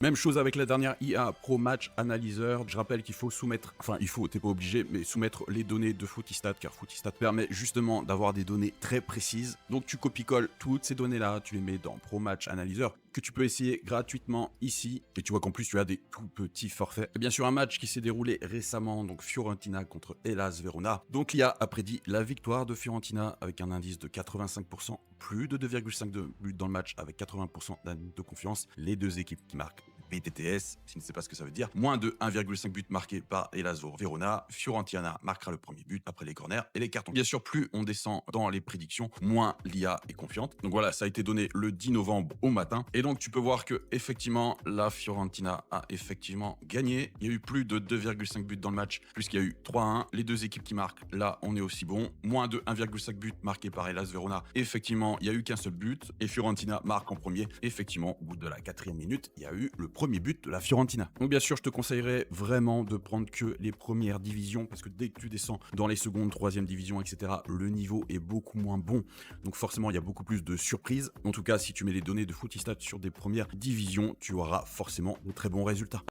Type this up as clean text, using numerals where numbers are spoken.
Même chose avec la dernière IA Pro Match Analyzer. Je rappelle qu'il faut soumettre, enfin t'es pas obligé, mais soumettre les données de Footistat, car Footistat permet justement d'avoir des données très précises. Donc tu copie-colles toutes ces données-là, tu les mets dans Pro Match Analyzer, que tu peux essayer gratuitement ici. Et tu vois qu'en plus tu as des tout petits forfaits. Et bien sûr un match qui s'est déroulé récemment, donc Fiorentina contre Hellas Verona. Donc l'IA a prédit la victoire de Fiorentina avec un indice de 85%, plus de 2,5 de buts dans le match avec 80% d'indice de confiance. Les deux équipes qui marquent BTTS, si tu ne sais pas ce que ça veut dire, moins de 1,5 buts marqués par Hellas Verona. Fiorentina marquera le premier but après les corners et les cartons. Bien sûr, plus on descend dans les prédictions, moins l'IA est confiante. Donc voilà, ça a été donné le 10 novembre au matin. Et donc tu peux voir que effectivement, la Fiorentina a effectivement gagné. Il y a eu plus de 2,5 buts dans le match, puisqu'il y a eu 3-1. Les deux équipes qui marquent, là, on est aussi bon. Moins de 1,5 buts marqués par Hellas Verona. Effectivement, il y a eu qu'un seul but. Et Fiorentina marque en premier. Effectivement, au bout de la 4e minute, il y a eu le premier but de la Fiorentina. Donc bien sûr, je te conseillerais vraiment de prendre que les premières divisions, parce que dès que tu descends dans les secondes, 3e divisions, etc., le niveau est beaucoup moins bon. Donc forcément, il y a beaucoup plus de surprises. En tout cas, si tu mets les données de Footistat sur des premières divisions, tu auras forcément de très bons résultats.